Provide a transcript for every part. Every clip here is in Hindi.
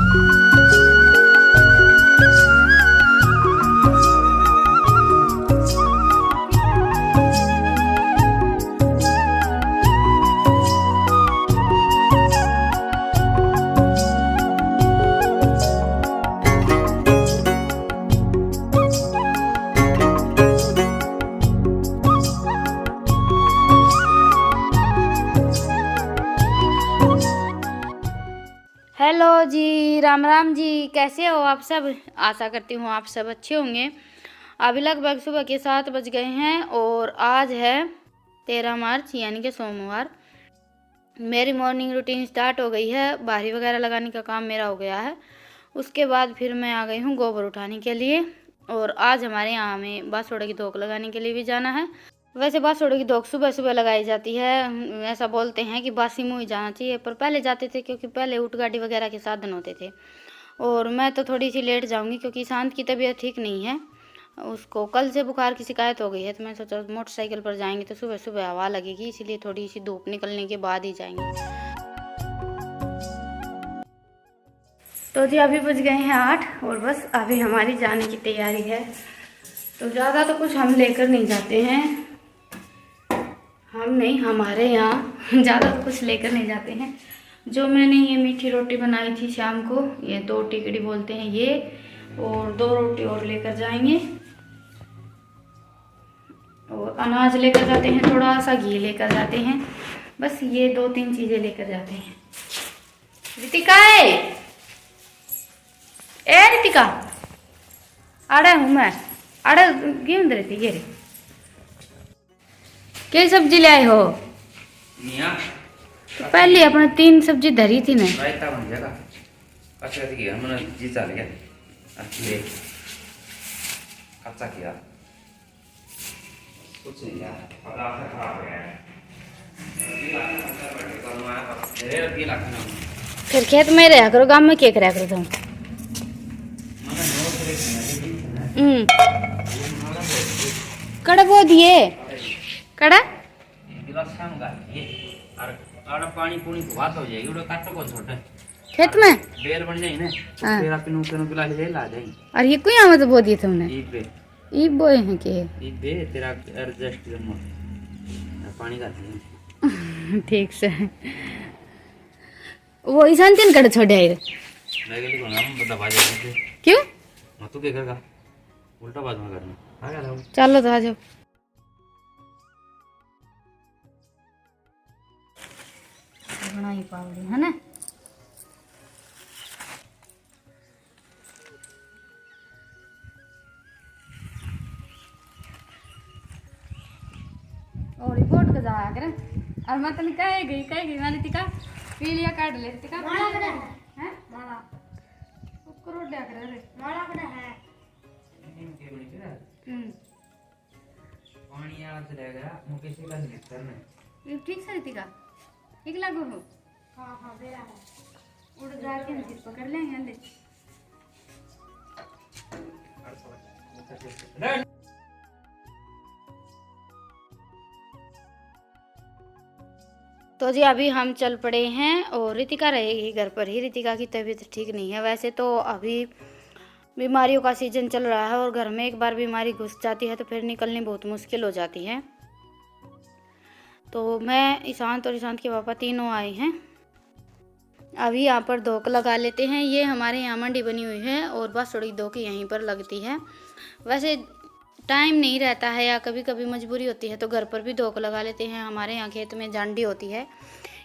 हेलो जी, राम राम जी। कैसे हो आप सब? आशा करती हूँ आप सब अच्छे होंगे। अभी लगभग सुबह के 7 बज गए हैं और आज है 13 मार्च यानी कि सोमवार। मेरी मॉर्निंग रूटीन स्टार्ट हो गई है। बाहरी वगैरह लगाने का काम मेरा हो गया है। उसके बाद फिर मैं आ गई हूँ गोबर उठाने के लिए। और आज हमारे यहाँ में बांसोड़े की धोक लगाने के लिए भी जाना है। वैसे बांसोड़े की धोक सुबह सुबह लगाई जाती है। ऐसा बोलते हैं कि बासी मुँह ही जाना चाहिए, पर पहले जाते थे क्योंकि पहले ऊँट गाड़ी वगैरह के साधन होते थे। और मैं तो थोड़ी सी लेट जाऊंगी क्योंकि शांत की तबीयत ठीक नहीं है। उसको कल से बुखार की शिकायत हो गई है, तो मैं सोचा मोटरसाइकिल पर जाएंगे तो सुबह सुबह हवा लगेगी, इसीलिए थोड़ी सी धूप निकलने के बाद ही जाएंगे। तो जी अभी बज गए हैं 8 और बस अभी हमारी जाने की तैयारी है। तो ज़्यादा तो कुछ हम लेकर नहीं जाते हैं। हम नहीं, हमारे यहाँ ज़्यादा तो कुछ लेकर नहीं जाते हैं। जो मैंने ये मीठी रोटी बनाई थी शाम को, ये 2 टिकड़ी बोलते हैं ये, और 2 रोटी और लेकर जाएंगे। और अनाज लेकर जाते हैं, थोड़ा सा घी लेकर जाते हैं। बस ये 2-3 चीज़ें लेकर जाते हैं। रितिका ए रितिका, अरे हूँ मैं, अरे गेम दे रही थी ये रे। क्या सब्जी ले आए हो? तो पहले अपने 3 सब्जी धरी थी ना। रायता बन जाएगा। अच्छा ठीक है, हमने जी चल गया। अच्छी कच्चा किया कुछ नहीं यार, पदार्थ खराब हो गया है। फिर खेत में रहा करो, गांव में क्या करा करो तुम? कड़ा बो दिए कड़ा और पानी पूनी बात हो जाएगी, उड़ा काटो कौन छोटा खेत में बेर बन जाएगी ना। हाँ। फिर आपने ऊपर गिला ले ला जाएगी। और ये कोई आमद बो दिए तुमने? ई बोए हैं के बे तेरा एडजस्ट करना पानी का ठीक से। वो ईशान तीन कड़े छोड़े आए मैं के लिए हम दबा देंगे। क्यों? मत तू क्या करेगा, उल्टा बात में करना। आ गया चलो तो आ जाओ। बना ही पाओगे है ना। और रिपोर्ट का जा कर और मैं तने कह गई मैंने तिका पीलिया काट ले तिका माला कड़ा है माला उसको रोड ले कर रे माला कड़ा है पानी आ से गया मुकेश के पास लिखकर ना ये ठीक से तिका ठीक लागो हो। हाँ बेरा है। उड़ जाके हम चीज पकड़ लेंगे अंदर। तो जी अभी हम चल पड़े हैं और रितिका रहेगी घर पर ही। रितिका की तबीयत ठीक नहीं है। वैसे तो अभी बीमारियों का सीजन चल रहा है और घर में एक बार बीमारी घुस जाती है तो फिर निकलनी बहुत मुश्किल हो जाती है। तो मैं ईशांत और ईशांत के पापा तीनों आए हैं। अभी यहाँ पर धोक लगा लेते हैं। ये हमारे यहाँ मंडी बनी हुई है और बस थोड़ी धोक यहीं पर लगती है। वैसे टाइम नहीं रहता है या कभी कभी मजबूरी होती है तो घर पर भी धोक लगा लेते हैं। हमारे यहाँ खेत में जांडी होती है।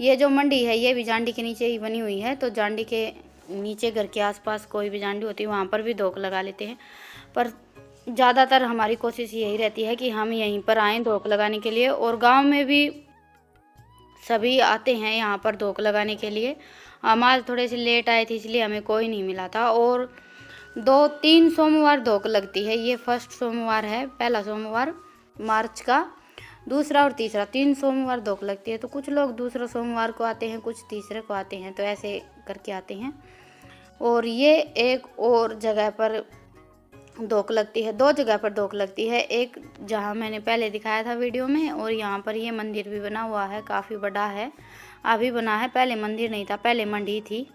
ये जो मंडी है ये भी जांडी के नीचे ही बनी हुई है, तो जांडी के नीचे घर के आसपास कोई भी जांडी होती है वहाँ पर भी धोक लगा लेते हैं। पर ज़्यादातर हमारी कोशिश यही रहती है कि हम यहीं पर आएँ धोक लगाने के लिए। और गांव में भी सभी आते हैं यहाँ पर धोक लगाने के लिए। हम आज थोड़े से लेट आए थे इसलिए हमें कोई नहीं मिला था। और 2-3 सोमवार धोक लगती है। ये फर्स्ट सोमवार है, पहला सोमवार मार्च का, दूसरा और तीसरा 3 सोमवार धोक लगती है। तो कुछ लोग दूसरा सोमवार को आते हैं, कुछ तीसरे को आते हैं, तो ऐसे करके आते हैं। और ये एक और जगह पर धोक लगती है, 2 जगह पर धोक लगती है। एक जहाँ मैंने पहले दिखाया था वीडियो में, और यहाँ पर ये मंदिर भी बना हुआ है, काफ़ी बड़ा है, अभी बना है, पहले मंदिर नहीं था, पहले मंडी थी।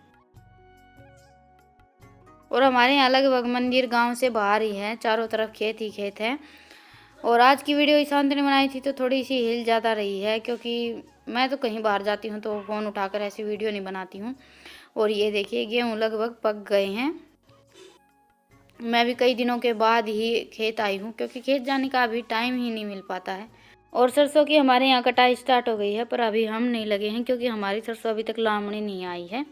और हमारे यहाँ लगभग मंदिर गांव से बाहर ही है, चारों तरफ खेत ही खेत है। और आज की वीडियो ईशांत ने बनाई थी तो थोड़ी सी हिल ज़्यादा रही है, क्योंकि मैं तो कहीं बाहर जाती हूँ तो फ़ोन उठाकर ऐसी वीडियो नहीं बनाती हूँ। और ये देखिए गेहूँ लगभग पक गए हैं। मैं भी कई दिनों के बाद ही खेत आई हूँ, क्योंकि खेत जाने का अभी टाइम ही नहीं मिल पाता है। और सरसों की हमारे यहाँ कटाई स्टार्ट हो गई है, पर अभी हम नहीं लगे हैं क्योंकि हमारी सरसों अभी तक लामड़ी नहीं आई है।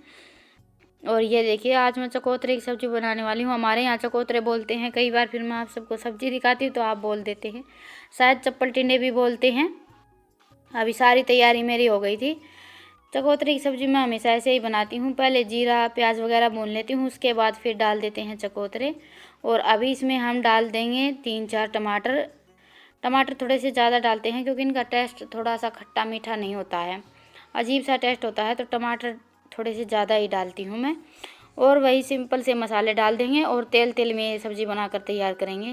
और ये देखिए आज मैं चकोतरे की सब्ज़ी बनाने वाली हूँ। हमारे यहाँ चकोतरे बोलते हैं, कई बार फिर मैं आप सबको सब्ज़ी दिखाती हूँ तो आप बोल देते हैं, शायद चप्पल टिंडे भी बोलते हैं। अभी सारी तैयारी मेरी हो गई थी। चकोतरे की सब्ज़ी मैं हमेशा ऐसे ही बनाती हूँ, पहले जीरा प्याज वगैरह भून लेती हूँ, उसके बाद फिर डाल देते हैं चकोतरे। और अभी इसमें हम डाल देंगे 3-4 टमाटर। टमाटर थोड़े से ज़्यादा डालते हैं क्योंकि इनका टेस्ट थोड़ा सा खट्टा मीठा नहीं होता है, अजीब सा टेस्ट होता है, तो टमाटर थोड़े से ज़्यादा ही डालती हूँ मैं। और वही सिंपल से मसाले डाल देंगे और तेल में सब्ज़ी बनाकर तैयार करेंगे।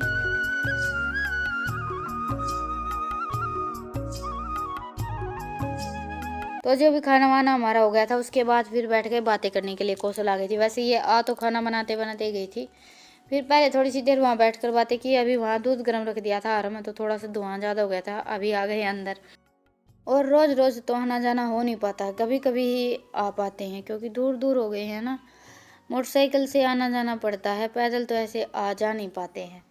तो जो भी खाना वाना हमारा हो गया था, उसके बाद फिर बैठ गए बातें करने के लिए। कौशल आ गई थी, वैसे ये तो खाना बनाते बनाते गई थी। फिर पहले थोड़ी सी देर वहाँ बैठकर बातें की। अभी वहाँ दूध गर्म रख दिया था और में तो थोड़ा सा धुआं ज़्यादा हो गया था, अभी आ गए अंदर। और रोज़ रोज़ तो आना जाना हो नहीं पाता, कभी कभी ही आ पाते हैं क्योंकि दूर दूर हो गए हैं ना। मोटरसाइकिल से आना जाना पड़ता है, पैदल तो ऐसे आ जा नहीं पाते हैं।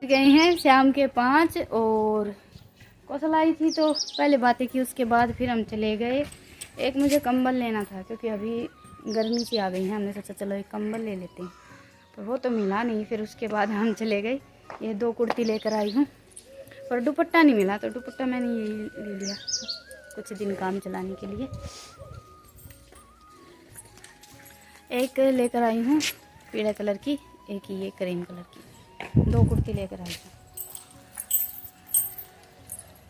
गए हैं शाम के 5 और कौशल आई थी तो पहले बातें की, उसके बाद फिर हम चले गए। एक मुझे कंबल लेना था क्योंकि अभी गर्मी सी आ गई है, हमने सोचा चलो एक कंबल ले लेते हैं, तो वो तो मिला नहीं। फिर उसके बाद हम चले गए। ये 2 कुर्ती लेकर आई हूँ, पर दुपट्टा नहीं मिला, तो दुपट्टा मैंने ये ले लिया कुछ दिन काम चलाने के लिए। एक लेकर आई हूँ पीले कलर की, एक ये क्रीम कलर की, 2 कुर्ती लेकर आई हूँ।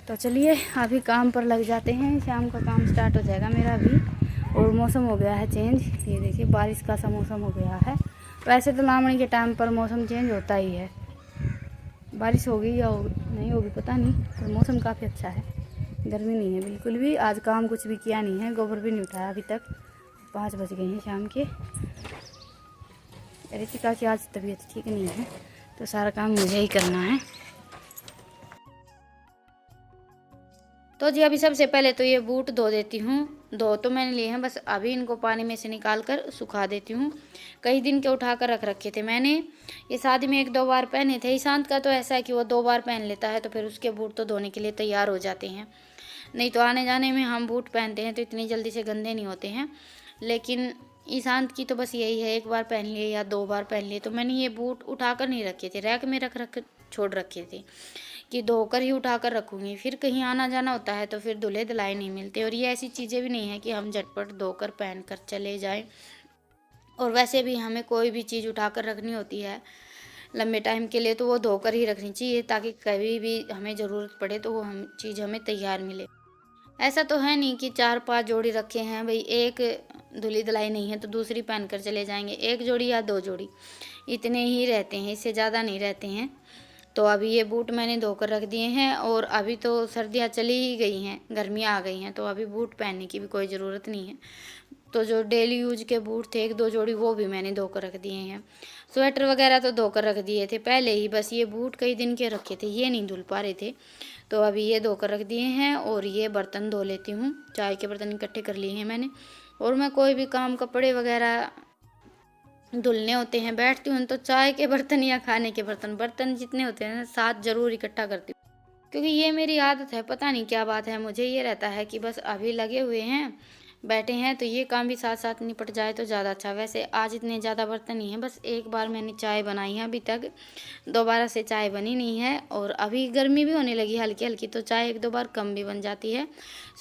तो चलिए अभी काम पर लग जाते हैं, शाम का काम स्टार्ट हो जाएगा मेरा अभी। और मौसम हो गया है चेंज, ये देखिए बारिश का सा मौसम हो गया है। वैसे तो लामड़ी के टाइम पर मौसम चेंज होता ही है, बारिश होगी या नहीं होगी पता नहीं, पर मौसम काफ़ी अच्छा है, गर्मी नहीं है बिल्कुल भी। आज काम कुछ भी किया नहीं है, गोबर भी नहीं उठाया अभी तक, 5 बज गए हैं शाम के। रितिका की आज तबीयत ठीक नहीं है तो सारा काम मुझे ही करना है। तो जी अभी सबसे पहले तो ये बूट धो देती हूँ। धो तो मैंने लिए हैं, बस अभी इनको पानी में से निकाल कर सुखा देती हूँ। कई दिन के उठा कर रख रखे थे मैंने, ये शादी में 1-2 बार पहने थे। ईशांत का तो ऐसा है कि वो 2 बार पहन लेता है, तो फिर उसके बूट तो धोने के लिए तैयार हो जाते हैं। नहीं तो आने जाने में हम बूट पहनते हैं तो इतनी जल्दी से गंदे नहीं होते हैं। लेकिन ईशांत की तो बस यही है, 1 बार पहन लिए या 2 बार पहन लिए। तो मैंने ये बूट उठा कर नहीं रखे थे, रैक में रख छोड़ रखे थे कि धोकर ही उठा कर रखूँगी। फिर कहीं आना जाना होता है तो फिर धुले धुलाए नहीं मिलते। और ये ऐसी चीज़ें भी नहीं है कि हम झटपट धोकर पहन कर चले जाएं। और वैसे भी हमें कोई भी चीज़ उठा कर रखनी होती है लंबे टाइम के लिए तो वो धोकर ही रखनी चाहिए, ताकि कभी भी हमें ज़रूरत पड़े तो वो हम चीज़ हमें तैयार मिले। ऐसा तो है नहीं कि 4-5 जोड़ी रखे हैं भाई, एक धुली धुलाई नहीं है तो दूसरी पहन कर चले जाएंगे। 1 जोड़ी या 2 जोड़ी इतने ही रहते हैं, इससे ज़्यादा नहीं रहते हैं। तो अभी ये बूट मैंने धोकर रख दिए हैं। और अभी तो सर्दियाँ चली ही गई हैं, गर्मियाँ आ गई हैं, तो अभी बूट पहनने की भी कोई ज़रूरत नहीं है। तो जो डेली यूज के बूट थे 1-2 जोड़ी, वो भी मैंने धोकर रख दिए हैं। स्वेटर वगैरह तो धोकर रख दिए थे पहले ही, बस ये बूट कई दिन के रखे थे, ये नहीं धुल पा रहे थे, तो अभी ये धोकर रख दिए हैं। और ये बर्तन धो लेती हूँ, चाय के बर्तन इकट्ठे कर लिए हैं मैंने। और मैं कोई भी काम कपड़े वगैरह धुलने होते हैं बैठती हूँ तो चाय के बर्तन या खाने के बर्तन जितने होते हैं ना, 7 ज़रूर इकट्ठा करती हूँ, क्योंकि ये मेरी आदत है। पता नहीं क्या बात है, मुझे ये रहता है कि बस अभी लगे हुए हैं बैठे हैं तो ये काम भी साथ साथ निपट जाए तो ज़्यादा अच्छा। वैसे आज इतने ज़्यादा बर्तन नहीं है, बस 1 बार मैंने चाय बनाई है, अभी तक दोबारा से चाय बनी नहीं है। और अभी गर्मी भी होने लगी हल्की हल्की, तो चाय 1-2 बार कम भी बन जाती है।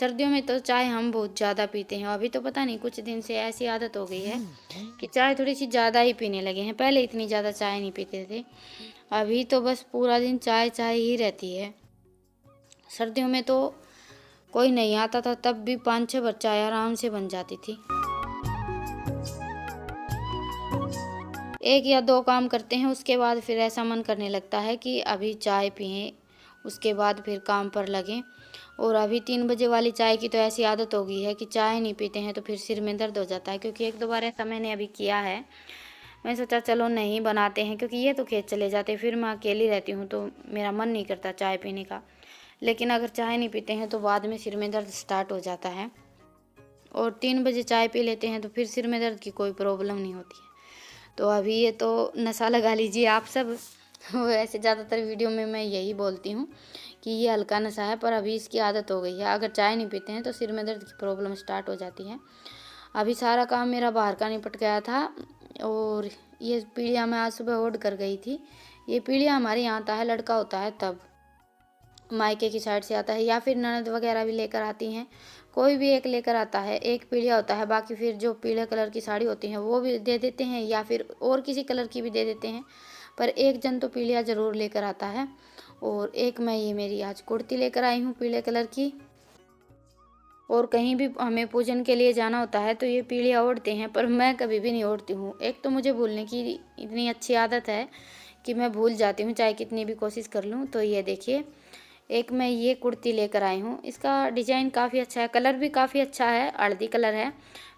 सर्दियों में तो चाय हम बहुत ज़्यादा पीते हैं। अभी तो पता नहीं कुछ दिन से ऐसी आदत हो गई है कि चाय थोड़ी सी ज़्यादा ही पीने लगे हैं, पहले इतनी ज़्यादा चाय नहीं पीते थे, अभी तो बस पूरा दिन चाय चाय ही रहती है। सर्दियों में तो कोई नहीं आता था, तब भी 5-6 बार चाय आराम से बन जाती थी। 1 या 2 काम करते हैं, उसके बाद फिर ऐसा मन करने लगता है कि अभी चाय पिएं उसके बाद फिर काम पर लगें। और अभी 3 बजे वाली चाय की तो ऐसी आदत हो गई है कि चाय नहीं पीते हैं तो फिर सिर में दर्द हो जाता है, क्योंकि 1-2 बार ऐसा मैंने अभी किया है। मैं सोचा चलो नहीं बनाते हैं, क्योंकि ये तो खेत चले जाते, फिर मैं अकेली रहती हूँ तो मेरा मन नहीं करता चाय पीने का। लेकिन अगर चाय नहीं पीते हैं तो बाद में सिर में दर्द स्टार्ट हो जाता है, और 3 बजे चाय पी लेते हैं तो फिर सिर में दर्द की कोई प्रॉब्लम नहीं होती है। तो अभी ये तो नशा लगा लीजिए आप सब। वैसे ज़्यादातर वीडियो में मैं यही बोलती हूँ कि ये हल्का नशा है, पर अभी इसकी आदत हो गई है। अगर चाय नहीं पीते हैं तो सिर में दर्द की प्रॉब्लम स्टार्ट हो जाती है। अभी सारा काम मेरा बाहर का निपट गया था, और ये पीढ़िया मैं आज सुबह ओढ़ कर गई थी। ये पीढ़िया हमारे यहाँ आता है, लड़का होता है तब, मायके की साइड से आता है, या फिर ननद वगैरह भी लेकर आती हैं, कोई भी एक लेकर आता है। एक पीढ़िया होता है, बाकी फिर जो पीले कलर की साड़ी होती हैं वो भी दे देते हैं, या फिर और किसी कलर की भी दे देते हैं, पर एक जन तो पीलिया ज़रूर लेकर आता है। और एक मैं ये मेरी आज कुर्ती लेकर आई हूँ पीले कलर की। और कहीं भी हमें पूजन के लिए जाना होता है तो ये पीलिया ओढ़ते हैं, पर मैं कभी भी नहीं ओढ़ती हूँ। एक तो मुझे भूलने की इतनी अच्छी आदत है कि मैं भूल जाती हूँ, चाहे कितनी भी कोशिश कर लूँ। तो ये देखिए, एक मैं ये कुर्ती लेकर आई हूँ। इसका डिज़ाइन काफ़ी अच्छा है, कलर भी काफ़ी अच्छा है, हल्दी कलर है।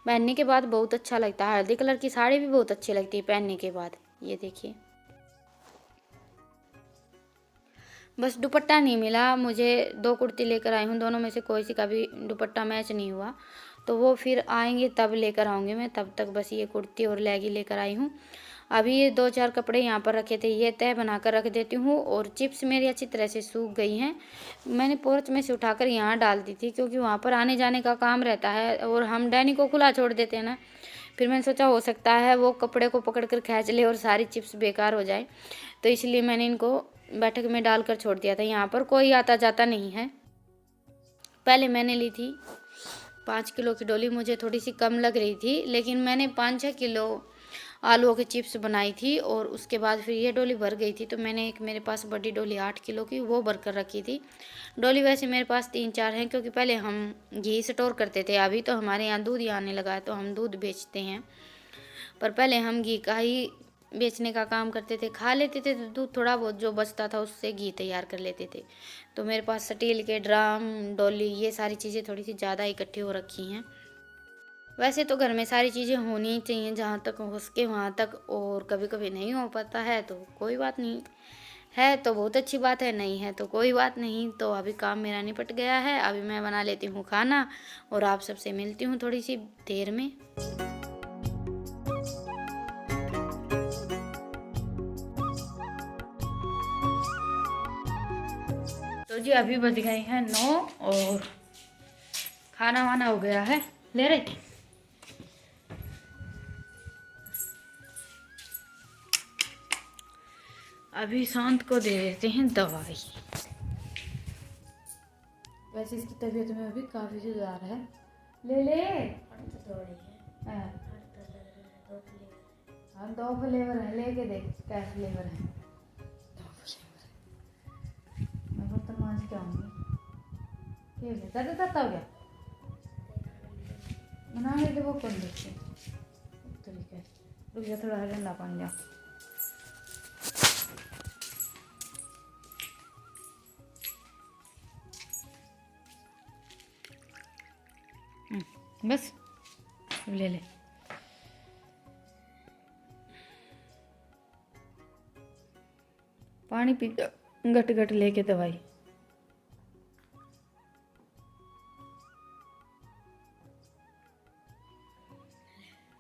पहनने के बाद बहुत अच्छा लगता है। हल्दी कलर की साड़ी भी बहुत अच्छी लगती है पहनने के बाद। ये देखिए, बस दुपट्टा नहीं मिला मुझे। 2 कुर्ती लेकर आई हूँ, दोनों में से कोई सी का भी दुपट्टा मैच नहीं हुआ, तो वो फिर आएंगे तब लेकर आऊँगी मैं। तब तक बस ये कुर्ती और लेगी लेकर आई हूँ। अभी ये 2-4 कपड़े यहाँ पर रखे थे, ये तह बनाकर रख देती हूँ। और चिप्स मेरी अच्छी तरह से सूख गई हैं, मैंने पोर्च में से उठाकर यहाँ डाल दी थी, क्योंकि वहाँ पर आने जाने का काम रहता है और हम डैनी को खुला छोड़ देते हैं ना। फिर मैंने सोचा हो सकता है वो कपड़े को पकड़ कर खींच ले और सारी चिप्स बेकार हो जाए, तो इसलिए मैंने इनको बैठक में डालकर छोड़ दिया था। यहाँ पर कोई आता जाता नहीं है। पहले मैंने ली थी 5 किलो की डोली, मुझे थोड़ी सी कम लग रही थी, लेकिन मैंने 5-6 किलो आलूओं की चिप्स बनाई थी, और उसके बाद फिर ये डोली भर गई थी। तो मैंने एक मेरे पास बड़ी डोली 8 किलो की वो भर कर रखी थी। डोली वैसे मेरे पास 3-4 हैं, क्योंकि पहले हम घी स्टोर करते थे, अभी तो हमारे यहाँ दूध ही आने लगा है तो हम दूध बेचते हैं, पर पहले हम घी का ही बेचने का काम करते थे। खा लेते थे तो दूध थोड़ा बहुत जो बचता था उससे घी तैयार कर लेते थे। तो मेरे पास स्टील के ड्राम, डोली, ये सारी चीज़ें थोड़ी सी ज़्यादा इकट्ठी हो रखी हैं। वैसे तो घर में सारी चीज़ें होनी ही चाहिए, जहाँ तक हो सके वहाँ तक, और कभी कभी नहीं हो पाता है तो कोई बात नहीं है, तो बहुत अच्छी बात है, नहीं है तो कोई बात नहीं। तो अभी काम मेरा निपट गया है, अभी मैं बना लेती हूँ खाना, और आप सबसे मिलती हूँ थोड़ी सी देर में। तो जी अभी बज गए हैं 9 और खाना वाना हो गया है। ले रहे थे अभी शांत को दे देते हैं दवाई। वैसे इसकी तबीयत में अभी काफ़ी सुधार है। ले ले हाँ 2 फ्लेवर है, लेके देख क्या फ्लेवर है। 2 फ्लेवर मैं बर्तन मांझ के आऊँगी। ज़्यादा हो गया बना लेते वो कौन देखते तरीका है। रुक जा, थोड़ा ठंडा पानी जा। बस ले ले। पानी पी घट घट लेके दवाई।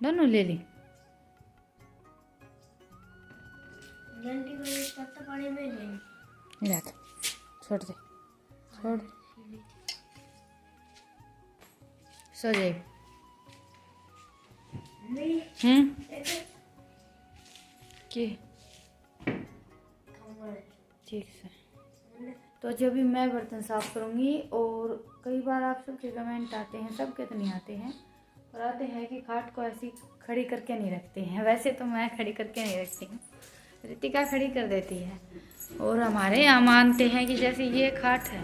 दोनों ले ली। घंटी को एक कप पानी में ले ले छोड़ दे, छोड़ सो जाए। के ठीक से। तो जब भी मैं बर्तन साफ करूँगी, और कई बार आप सबके कमेंट आते हैं, सबके तो नहीं आते हैं, और आते हैं कि खाट को ऐसी खड़ी करके नहीं रखते हैं। वैसे तो मैं खड़ी करके नहीं रखती हूँ, रितिका खड़ी कर देती है। और हमारे यहाँ मानते हैं कि जैसे ये खाट है,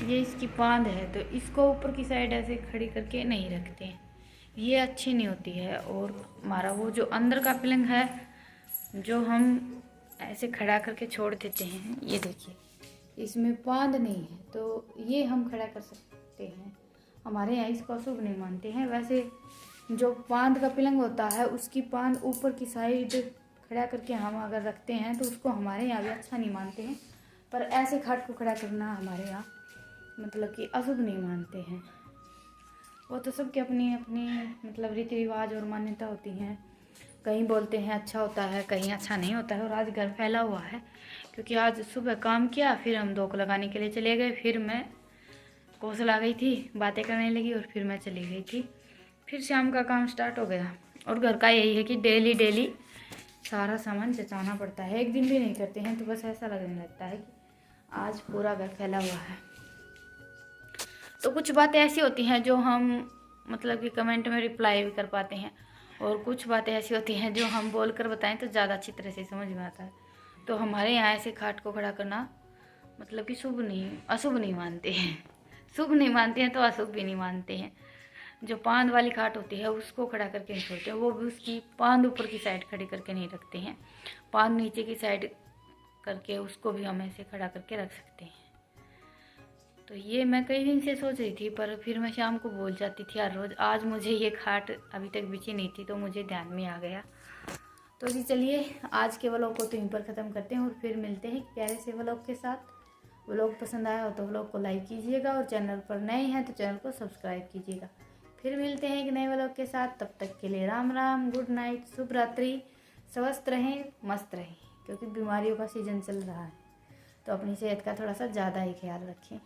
ये इसकी पांद है, तो इसको ऊपर की साइड ऐसे खड़ी करके नहीं रखते हैं, ये अच्छी नहीं होती है। और हमारा वो जो अंदर का पलंग है, जो हम ऐसे खड़ा करके छोड़ देते हैं, ये देखिए इसमें पांद नहीं है, तो ये हम खड़ा कर सकते हैं। हमारे यहाँ इसको अशुभ नहीं मानते हैं। वैसे जो पांद का पिलंग होता है उसकी पांद ऊपर की साइड खड़ा करके हम अगर रखते हैं तो उसको हमारे यहाँ भी अच्छा नहीं मानते हैं। पर ऐसे खाट को खड़ा करना हमारे यहाँ मतलब कि अशुभ नहीं मानते हैं। वो तो सबके अपनी अपनी मतलब रीति रिवाज और मान्यता होती हैं। कहीं बोलते हैं अच्छा होता है, कहीं अच्छा नहीं होता है। और आज घर फैला हुआ है क्योंकि आज सुबह काम किया, फिर हम धोख लगाने के लिए चले गए, फिर मैं कौशल आ गई थी, बातें करने लगी और फिर मैं चली गई थी। फिर शाम का काम स्टार्ट हो गया। और घर का यही है कि डेली डेली सारा सामान जचाना पड़ता है। एक दिन भी नहीं करते हैं तो बस ऐसा लगने लगता है कि आज पूरा घर फैला हुआ है। तो कुछ बातें ऐसी होती हैं जो हम मतलब कि कमेंट में रिप्लाई भी कर पाते हैं, और कुछ बातें ऐसी होती हैं जो हम बोल कर बताएं तो ज़्यादा अच्छी तरह से समझ में आता है। तो हमारे यहाँ ऐसे खाट को खड़ा करना मतलब कि शुभ नहीं, अशुभ नहीं मानते हैं। शुभ नहीं मानते हैं तो अशुभ भी नहीं मानते हैं। जो पांद वाली खाट होती है उसको खड़ा करके नहीं छोड़ते हैं, वो भी उसकी पांद ऊपर की साइड खड़ी करके नहीं रखते हैं। पांद नीचे की साइड करके उसको भी हम ऐसे खड़ा करके रख सकते हैं। तो ये मैं कई दिन से सोच रही थी, पर फिर मैं शाम को भूल जाती थी हर रोज़। आज मुझे ये खाट अभी तक बिछी नहीं थी तो मुझे ध्यान में आ गया। तो जी चलिए आज के व्लॉग को तो यहीं पर ख़त्म करते हैं और फिर मिलते हैं प्यारे से व्लॉग के साथ। व्लॉग पसंद आया हो तो व्लॉग को लाइक कीजिएगा और चैनल पर नए हैं तो चैनल को सब्सक्राइब कीजिएगा। फिर मिलते हैं एक नए व्लॉग के साथ। तब तक के लिए राम राम, गुड नाइट, शुभ रात्रि, स्वस्थ रहें, मस्त रहें, क्योंकि बीमारियों का सीज़न चल रहा है तो अपनी सेहत का थोड़ा सा ज़्यादा ही ख्याल रखें।